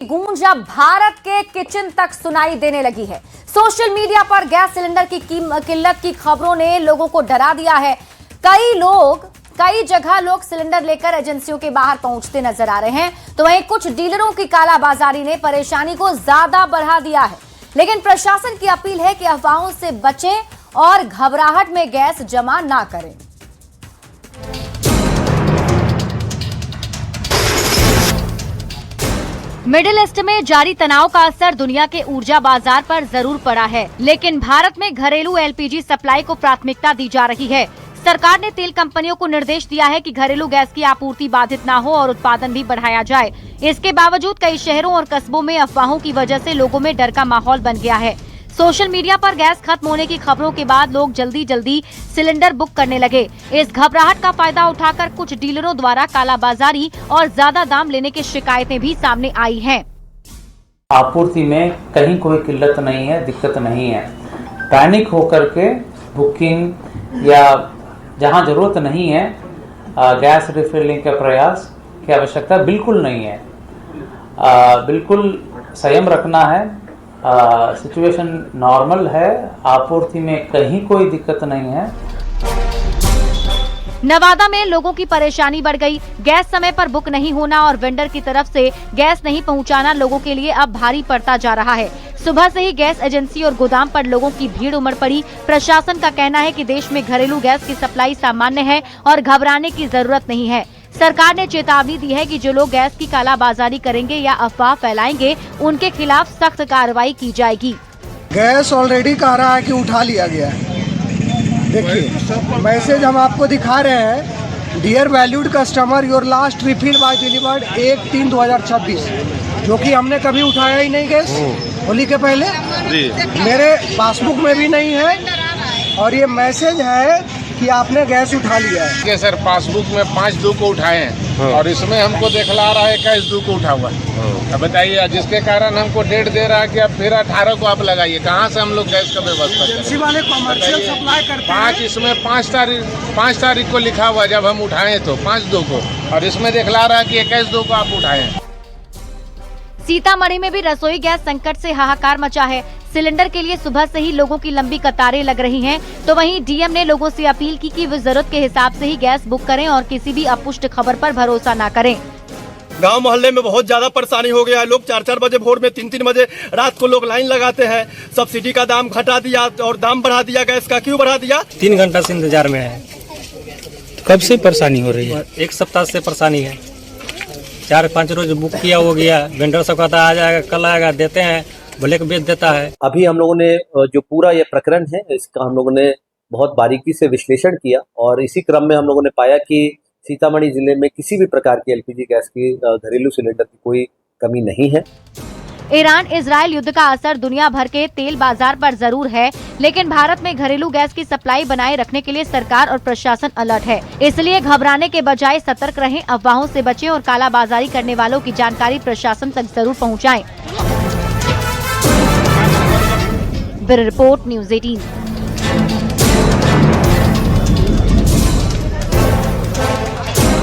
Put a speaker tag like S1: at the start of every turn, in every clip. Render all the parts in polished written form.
S1: गूंज अब भारत के किचन तक सुनाई देने लगी है। सोशल मीडिया पर गैस सिलेंडर की किल्लत की खबरों ने लोगों को डरा दिया है। कई जगह लोग सिलेंडर लेकर एजेंसियों के बाहर पहुंचते नजर आ रहे हैं, तो वहीं कुछ डीलरों की कालाबाजारी ने परेशानी को ज्यादा बढ़ा दिया है। लेकिन प्रशासन की अपील है कि अफवाहों से बचें और घबराहट में गैस जमा ना करें। मिडिल ईस्ट में जारी तनाव का असर दुनिया के ऊर्जा बाजार पर जरूर पड़ा है, लेकिन भारत में घरेलू एलपीजी सप्लाई को प्राथमिकता दी जा रही है। सरकार ने तेल कंपनियों को निर्देश दिया है कि घरेलू गैस की आपूर्ति बाधित न हो और उत्पादन भी बढ़ाया जाए। इसके बावजूद कई शहरों और कस्बों में अफवाहों की वजह से लोगों में डर का माहौल बन गया है। सोशल मीडिया पर गैस खत्म होने की खबरों के बाद लोग जल्दी सिलेंडर बुक करने लगे। इस घबराहट का फायदा उठाकर कुछ डीलरों द्वारा कालाबाजारी और ज्यादा दाम लेने की शिकायतें भी सामने आई हैं।
S2: आपूर्ति में कहीं कोई किल्लत नहीं है, दिक्कत नहीं है। पैनिक होकर के बुकिंग या जहां जरूरत नहीं है गैस रिफिलिंग का प्रयास की आवश्यकता बिल्कुल नहीं है। बिल्कुल संयम रखना है। सिचुएशन नॉर्मल है, आपूर्ति में कहीं कोई दिक्कत नहीं है।
S1: नवादा में लोगों की परेशानी बढ़ गई। गैस समय पर बुक नहीं होना और वेंडर की तरफ से गैस नहीं पहुंचाना लोगों के लिए अब भारी पड़ता जा रहा है। सुबह से ही गैस एजेंसी और गोदाम पर लोगों की भीड़ उमड़ पड़ी। प्रशासन का कहना है कि देश में घरेलू गैस की सप्लाई सामान्य है और घबराने की जरूरत नहीं है। सरकार ने चेतावनी दी है कि जो लोग गैस की कालाबाजारी करेंगे या अफवाह फैलाएंगे, उनके खिलाफ सख्त कार्रवाई की जाएगी।
S3: गैस ऑलरेडी कह रहा है कि उठा लिया गया है। देखिए मैसेज हम आपको दिखा रहे हैं। Dear valued customer, your last refill was delivered 1/3/2026, जो कि हमने कभी उठाया ही नहीं गैस होली के पहले। मेरे पासबुक में भी नहीं है और ये मैसेज है कि आपने गैस उठा लिया है।
S4: कि सर पासबुक में 5/2 को उठाए हैं और इसमें हमको दिखला रहा है 21/2 को उठा हुआ है। अब बताइए, जिसके कारण हमको डेट दे रहा है कि अब फिर 18 को आप लगाइए। कहाँ से हम लोग गैस का व्यवस्था
S3: एजेंसी वाले कमर्शियल सप्लाई करते हैं।
S4: इसमें 5 तारीख को लिखा हुआ जब हम उठाए तो 5/2 को, और इसमें दिखला रहा है कि 21/2 को आप उठाए हैं।
S1: सीतामढ़ी में भी रसोई गैस संकट से हाहाकार मचा है। सिलेंडर के लिए सुबह से ही लोगों की लंबी कतारें लग रही हैं, तो वहीं डीएम ने लोगों से अपील की कि वे जरूरत के हिसाब से ही गैस बुक करें और किसी भी अपुष्ट खबर पर भरोसा न करें।
S5: गांव मोहल्ले में बहुत ज्यादा परेशानी हो गया है। लोग 4-4 बजे भोर में, 3-3 बजे रात को लोग लाइन लगाते हैं। सब्सिडी का दाम घटा दिया और दाम बढ़ा दिया। गैस का क्यों बढ़ा दिया?
S6: 3 घंटा से इंतजार में है।
S7: कब से परेशानी हो रही है?
S6: 1 सप्ताह से परेशानी है। 4-5 रोज बुक किया हो गया। वेंडर सब कहता आ जाएगा, कल आएगा, देते हैं, भले को बेच देता है।
S8: अभी हम लोगों ने जो पूरा ये प्रकरण है इसका हम लोगों ने बहुत बारीकी से विश्लेषण किया और इसी क्रम में हम लोगों ने पाया कि सीतामढ़ी जिले में किसी भी प्रकार की एलपीजी गैस की घरेलू सिलेंडर की कोई कमी नहीं है।
S1: ईरान इजराइल युद्ध का असर दुनिया भर के तेल बाजार पर जरूर है, लेकिन भारत में घरेलू गैस की सप्लाई बनाए रखने के लिए सरकार और प्रशासन अलर्ट है। इसलिए घबराने के बजाय सतर्क रहें, अफवाहों से बचें और कालाबाजारी करने वालों की जानकारी प्रशासन तक जरूर पहुंचाएं। Bureau report, news 18।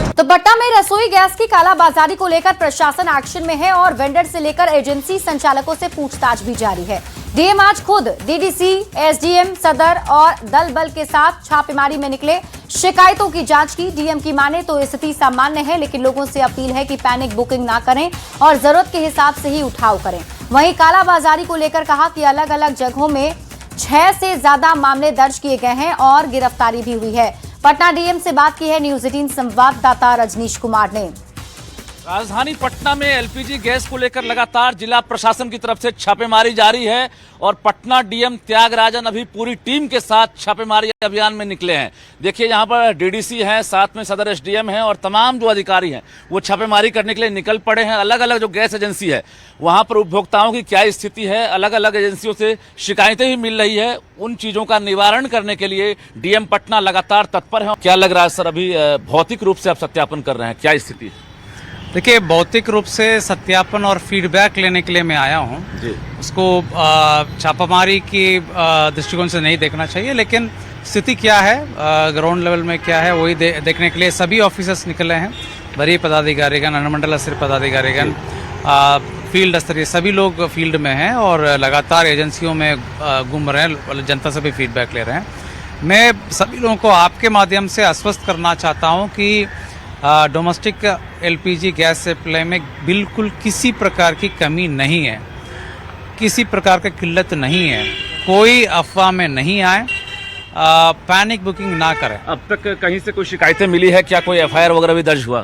S1: तो पटना में रसोई गैस की कालाबाजारी को लेकर प्रशासन एक्शन में है और वेंडर से लेकर एजेंसी संचालकों से पूछताछ भी जारी है। डीएम आज खुद डीडीसी, एसडीएम, सदर और दल बल के साथ छापेमारी में निकले। शिकायतों की जांच की। डीएम की माने तो स्थिति सामान्य है, लेकिन लोगों से अपील है कि पैनिक बुकिंग ना करें और जरूरत के हिसाब से ही उठाव करें। वहीं कालाबाजारी को लेकर कहा कि अलग अलग जगहों में 6 से ज्यादा मामले दर्ज किए गए हैं और गिरफ्तारी भी हुई है। पटना डीएम से बात की है न्यूज़ 18 संवाददाता रजनीश कुमार ने।
S9: राजधानी पटना में एलपीजी गैस को लेकर लगातार जिला प्रशासन की तरफ से छापेमारी जारी है और पटना डीएम त्यागराजन अभी पूरी टीम के साथ छापेमारी अभियान में निकले हैं। देखिए, यहाँ पर डीडीसी हैं, साथ में सदर एसडीएम हैं और तमाम जो अधिकारी हैं वो छापेमारी करने के लिए निकल पड़े हैं। अलग अलग जो गैस एजेंसी है वहाँ पर उपभोक्ताओं की क्या स्थिति है, अलग अलग एजेंसियों से शिकायतें भी मिल रही है, उन चीजों का निवारण करने के लिए डीएम पटना लगातार तत्पर है। क्या लग रहा है सर, अभी भौतिक रूप से आप सत्यापन कर रहे हैं, क्या स्थिति है?
S7: देखिए, भौतिक रूप से सत्यापन और फीडबैक लेने के लिए मैं आया हूँ। उसको छापामारी की दृष्टिकोण से नहीं देखना चाहिए, लेकिन स्थिति क्या है, ग्राउंड लेवल में क्या है, वही देखने के लिए सभी ऑफिसर्स निकले हैं। वरीय पदाधिकारीगण, अनुमंडल स्तरीय पदाधिकारीगण, फील्ड स्तरीय सभी लोग फील्ड में हैं और लगातार एजेंसियों में घूम रहे हैं, जनता से भी फीडबैक ले रहे हैं। मैं सभी लोगों को आपके माध्यम से आश्वस्त करना चाहता हूं कि डोमेस्टिक एलपीजी गैस सप्लाई में बिल्कुल किसी प्रकार की कमी नहीं है, किसी प्रकार की किल्लत नहीं है, कोई अफवाह में नहीं आए, पैनिक बुकिंग ना करें।
S9: अब तक कहीं से कोई शिकायतें मिली है क्या? कोई एफआईआर वगैरह भी दर्ज हुआ?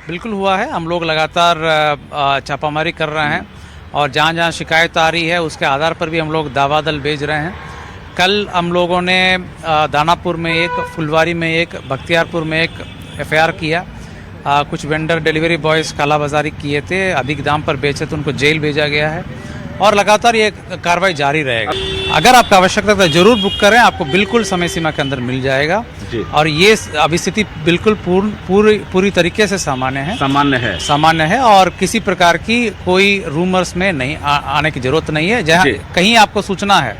S7: बिल्कुल हुआ है, हम लोग लगातार छापामारी कर रहे हैं और जहाँ जहाँ शिकायत आ रही है उसके आधार पर भी हम लोग दावा दल भेज रहे हैं। कल हम लोगों ने दानापुर में एक, फुलवारी में एक, बख्तियारपुर में एक एफआईआर किया। कुछ वेंडर डिलीवरी बॉयज़ कालाबाजारी किए थे, अधिक दाम पर बेचे तो उनको जेल भेजा गया है और लगातार ये कार्रवाई जारी रहेगा। अगर आपका आवश्यकता तो जरूर बुक करें, आपको बिल्कुल समय सीमा के अंदर मिल जाएगा और ये अभी स्थिति बिल्कुल पूरी तरीके से सामान्य है और किसी प्रकार की कोई रूमर्स में नहीं आने की जरूरत नहीं है। जहाँ कहीं आपको सूचना है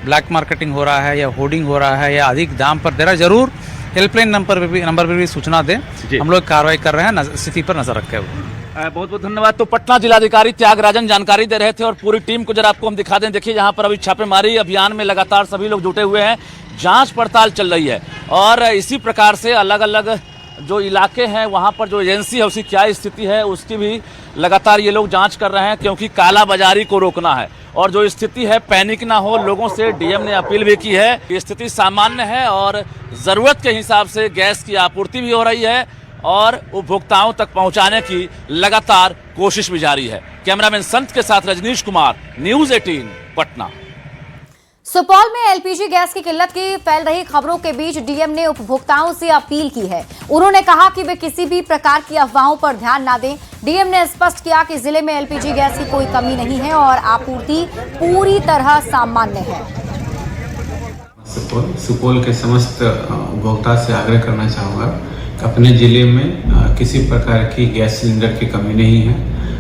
S7: ब्लैक मार्केटिंग हो रहा है या होर्डिंग हो रहा है या अधिक दाम पर दे रहा है, जरूर हेल्पलाइन नंबर पर भी सूचना दें। हम लोग कार्रवाई कर रहे हैं स्थिति पर नजर रखे हुए।
S9: बहुत बहुत धन्यवाद। तो पटना जिलाधिकारी त्यागराजन जानकारी दे रहे थे और पूरी टीम को जरा आपको हम दिखा दें। देखिए यहाँ पर अभी छापेमारी अभियान में लगातार सभी लोग जुटे हुए हैं, जांच पड़ताल चल रही है और इसी प्रकार से अलग अलग जो इलाके हैं वहाँ पर जो एजेंसी है उसकी क्या स्थिति है उसकी भी लगातार ये लोग जांच कर रहे हैं, क्योंकि कालाबाजारी को रोकना है और जो स्थिति है पैनिक ना हो। लोगों से डीएम ने अपील भी की है कि स्थिति सामान्य है और ज़रूरत के हिसाब से गैस की आपूर्ति भी हो रही है और उपभोक्ताओं तक पहुंचाने की लगातार कोशिश भी जारी है। कैमरामैन संत के साथ रजनीश कुमार, न्यूज़ 18 पटना।
S1: सुपौल में एलपीजी गैस की किल्लत की फैल रही खबरों के बीच डीएम ने उपभोक्ताओं से अपील की है। उन्होंने कहा कि वे किसी भी प्रकार की अफवाहों पर ध्यान न दें। डीएम ने स्पष्ट किया कि जिले में एलपीजी गैस की कोई कमी नहीं है और आपूर्ति पूरी तरह सामान्य है।
S10: सुपौल के समस्त उपभोक्ता से आग्रह करना चाहूँगा कि अपने जिले में किसी प्रकार की गैस सिलेंडर की कमी नहीं है।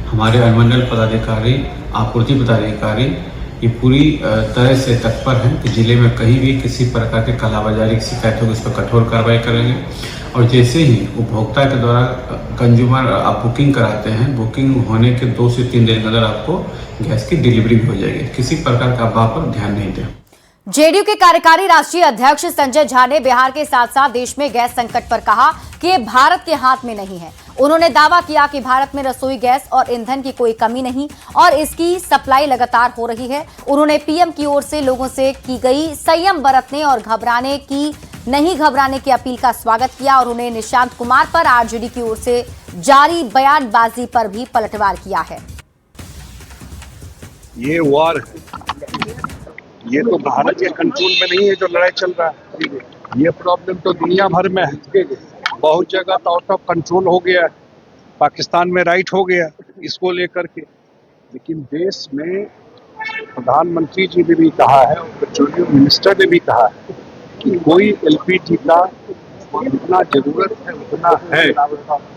S10: हमारे अनुमंडल पदाधिकारी, आपूर्ति पदाधिकारी ये पूरी तरह से तत्पर हैं कि जिले में कहीं भी किसी प्रकार के कालाबाजारी की शिकायत होगी उस पर कठोर कार्रवाई करेंगे और जैसे ही उपभोक्ता के द्वारा कंज्यूमर आप बुकिंग कराते हैं, बुकिंग होने के 2 से 3 दिन के अंदर आपको गैस की डिलीवरी हो जाएगी। किसी प्रकार का अफवाह पर ध्यान नहीं दें।
S1: जेडीयू के कार्यकारी राष्ट्रीय अध्यक्ष संजय झा ने बिहार के साथ साथ देश में गैस संकट पर कहा कि ये भारत के हाथ में नहीं है। उन्होंने दावा किया कि भारत में रसोई गैस और ईंधन की कोई कमी नहीं और इसकी सप्लाई लगातार हो रही है। उन्होंने पीएम की ओर से लोगों से की गई संयम बरतने और नहीं घबराने की अपील का स्वागत किया और उन्हें निशांत कुमार पर आरजेडी की ओर से जारी बयानबाजी पर भी पलटवार किया है।
S11: ये वॉर ये तो भारत के कंट्रोल में नहीं है जो लड़ाई चल रहा है। ये प्रॉब्लम तो दुनिया भर में है, बहुत जगह तो आउट ऑफ कंट्रोल हो गया है, पाकिस्तान में राइट हो गया इसको लेकर के। लेकिन देश में प्रधानमंत्री जी ने भी कहा है और पेट्रोलियम मिनिस्टर ने भी कहा है कि कोई एलपीजी का जितना जरूरत है उतना है,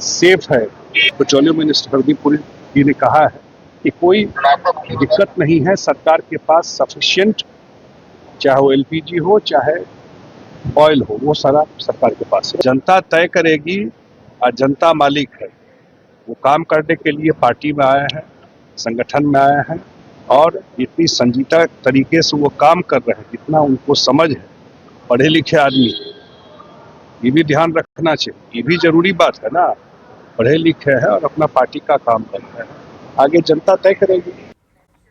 S11: सेफ है। पेट्रोलियम मिनिस्टर हरदीप पुरी जी ने कहा है कि कोई दिक्कत नहीं है, सरकार के पास सफिशिएंट, चाहे वो एलपीजी हो चाहे ऑयल हो, वो सारा सरकार के पास है। जनता तय करेगी और जनता मालिक है। वो काम करने के लिए पार्टी में आया है, संगठन में आया है और इतनी संजीदा तरीके से वो काम कर रहे हैं, जितना उनको समझ है। पढ़े लिखे आदमी, ये भी ध्यान रखना चाहिए, ये भी जरूरी बात है ना। पढ़े लिखे हैं और अपना पार्टी का काम कर रहे हैं, आगे जनता तय करेगी।